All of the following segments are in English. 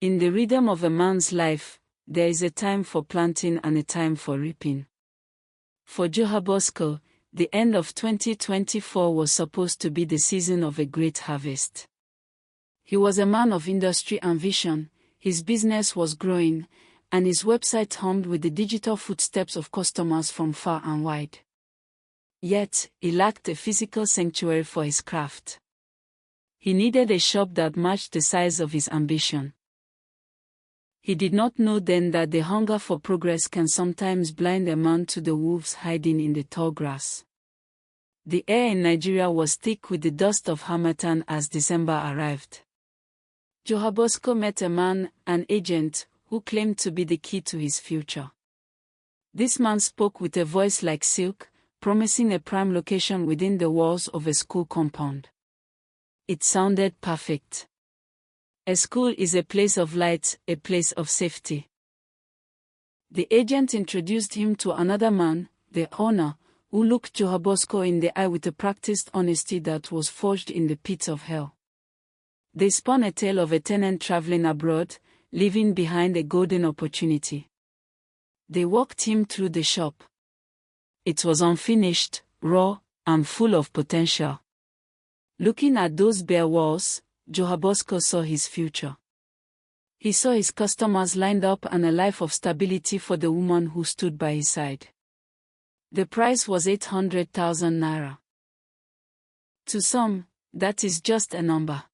In the rhythm of a man's life, there is a time for planting and a time for reaping. For Joe Bosco, the end of 2024 was supposed to be the season of a great harvest. He was a man of industry and vision, his business was growing, and his website hummed with the digital footsteps of customers from far and wide. Yet, he lacked a physical sanctuary for his craft. He needed a shop that matched the size of his ambition. He did not know then that the hunger for progress can sometimes blind a man to the wolves hiding in the tall grass. The air in Nigeria was thick with the dust of harmattan as December arrived. Joe Bosco met a man, an agent, who claimed to be the key to his future. This man spoke with a voice like silk, promising a prime location within the walls of a school compound. It sounded perfect. A school is a place of light, a place of safety. The agent introduced him to another man, the owner, who looked Joe Bosco in the eye with a practiced honesty that was forged in the pits of hell. They spun a tale of a tenant traveling abroad, leaving behind a golden opportunity. They walked him through the shop. It was unfinished, raw, and full of potential. Looking at those bare walls, Joe Bosco saw his future. He saw his customers lined up and a life of stability for the woman who stood by his side. The price was 800,000 naira. To some, that is just a number.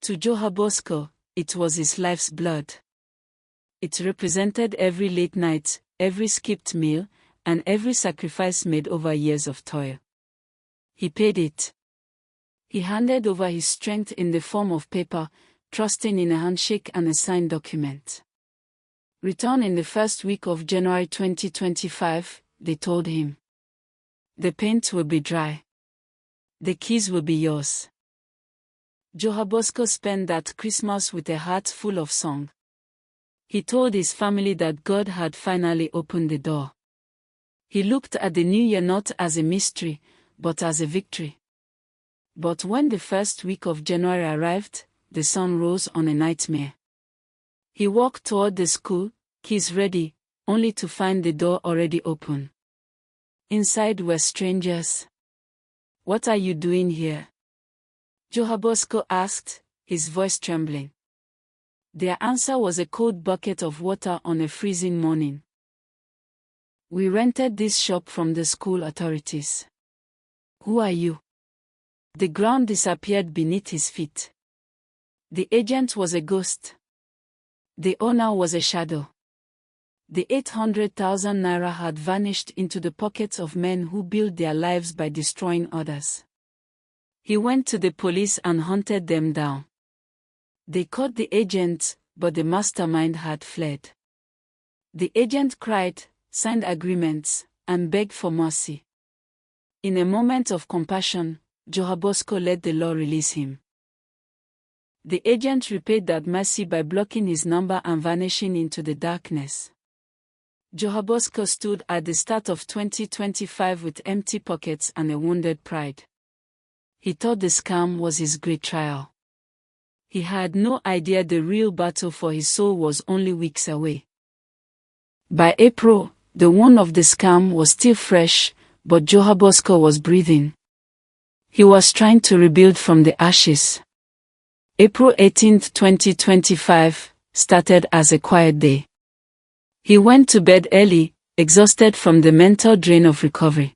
To Joe Bosco, it was his life's blood. It represented every late night, every skipped meal, and every sacrifice made over years of toil. He paid it. He handed over his strength in the form of paper, trusting in a handshake and a signed document. Return in the first week of January 2025, they told him. The paint will be dry. The keys will be yours. Joe Bosco spent that Christmas with a heart full of song. He told his family that God had finally opened the door. He looked at the new year not as a mystery, but as a victory. But when the first week of January arrived, the sun rose on a nightmare. He walked toward the school, keys ready, only to find the door already open. Inside were strangers. "What are you doing here?" Joe Bosco asked, his voice trembling. Their answer was a cold bucket of water on a freezing morning. "We rented this shop from the school authorities." "Who are you?" The ground disappeared beneath his feet. The agent was a ghost. The owner was a shadow. The 800,000 naira had vanished into the pockets of men who built their lives by destroying others. He went to the police and hunted them down. They caught the agent, but the mastermind had fled. The agent cried, signed agreements, and begged for mercy. In a moment of compassion, Joe Bosco let the law release him. The agent repaid that mercy by blocking his number and vanishing into the darkness. Joe Bosco stood at the start of 2025 with empty pockets and a wounded pride. He thought the scam was his great trial. He had no idea the real battle for his soul was only weeks away. By April, the wound of the scam was still fresh, but Joe Bosco was breathing. He was trying to rebuild from the ashes. April 18, 2025, started as a quiet day. He went to bed early, exhausted from the mental drain of recovery.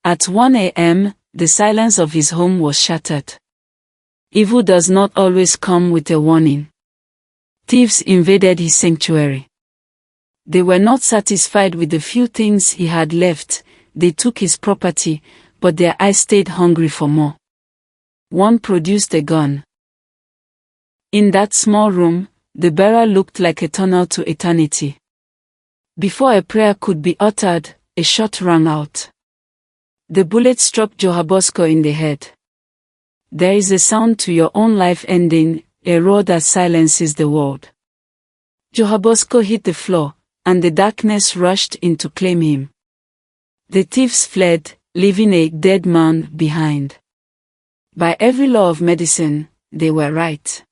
At 1 a.m., the silence of his home was shattered. Evil does not always come with a warning. Thieves invaded his sanctuary. They were not satisfied with the few things he had left. They took his property, but their eyes stayed hungry for more. One produced a gun. In that small room, the barrel looked like a tunnel to eternity. Before a prayer could be uttered, a shot rang out. The bullet struck Joe Bosco in the head. There is a sound to your own life ending, a roar that silences the world. Joe Bosco hit the floor, and the darkness rushed in to claim him. The thieves fled, leaving a dead man behind. By every law of medicine, they were right.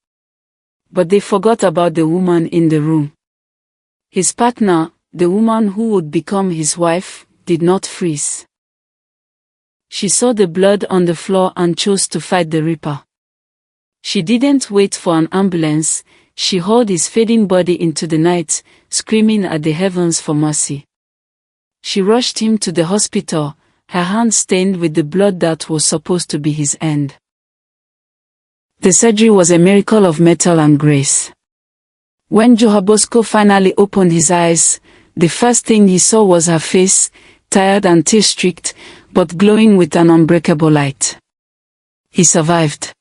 But they forgot about the woman in the room. His partner, the woman who would become his wife, did not freeze. She saw the blood on the floor and chose to fight the Reaper. She didn't wait for an ambulance, she hauled his fading body into the night, screaming at the heavens for mercy. She rushed him to the hospital, her hands stained with the blood that was supposed to be his end. The surgery was a miracle of metal and grace. When Joe Bosco finally opened his eyes, the first thing he saw was her face, tired and tear-streaked, but glowing with an unbreakable light. He survived.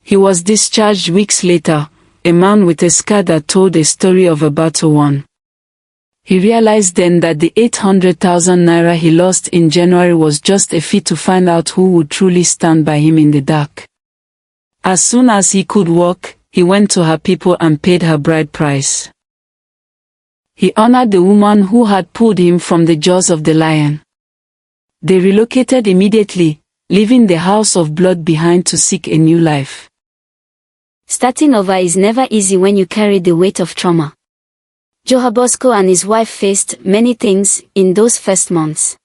He was discharged weeks later, a man with a scar that told a story of a battle won. He realized then that the 800,000 naira he lost in January was just a fee to find out who would truly stand by him in the dark. As soon as he could walk, he went to her people and paid her bride price. He honored the woman who had pulled him from the jaws of the lion. They relocated immediately, leaving the house of blood behind to seek a new life. Starting over is never easy when you carry the weight of trauma. Joe Bosco and his wife faced many things in those first months.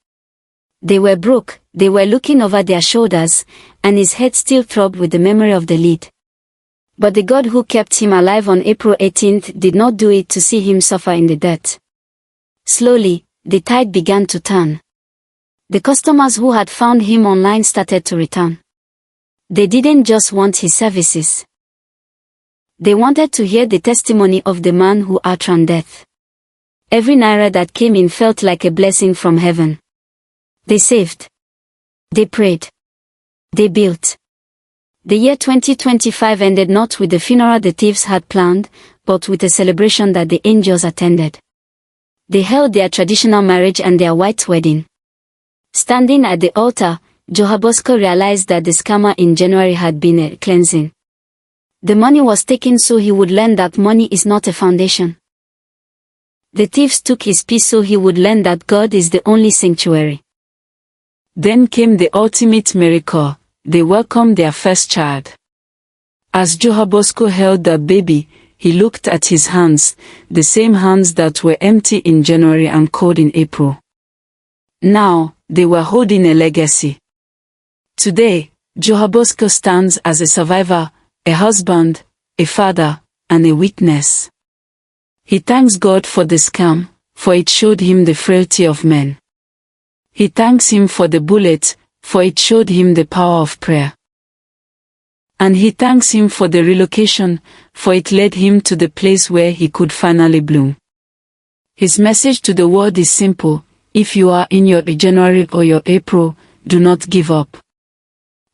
They were broke, they were looking over their shoulders, and his head still throbbed with the memory of the lead. But the God who kept him alive on April 18th did not do it to see him suffer in the dirt. Slowly, the tide began to turn. The customers who had found him online started to return. They didn't just want his services. They wanted to hear the testimony of the man who outrun death. Every naira that came in felt like a blessing from heaven. They saved. They prayed. They built. The year 2025 ended not with the funeral the thieves had planned, but with a celebration that the angels attended. They held their traditional marriage and their white wedding. Standing at the altar, Joe Bosco realized that the scammer in January had been a cleansing. The money was taken so he would learn that money is not a foundation. The thieves took his peace so he would learn that God is the only sanctuary. Then came the ultimate miracle. They welcomed their first child. As Joe Bosco held the baby, he looked at his hands, the same hands that were empty in January and cold in April. Now, they were holding a legacy. Today, Joe Bosco stands as a survivor, a husband, a father, and a witness. He thanks God for the scam, for it showed him the frailty of men. He thanks him for the bullet, for it showed him the power of prayer. And he thanks him for the relocation, for it led him to the place where he could finally bloom. His message to the world is simple: if you are in your January or your April, do not give up.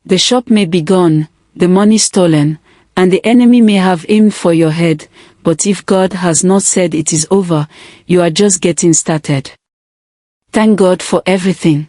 The shop may be gone, the money stolen, and the enemy may have aimed for your head, but if God has not said it is over, you are just getting started. Thank God for everything.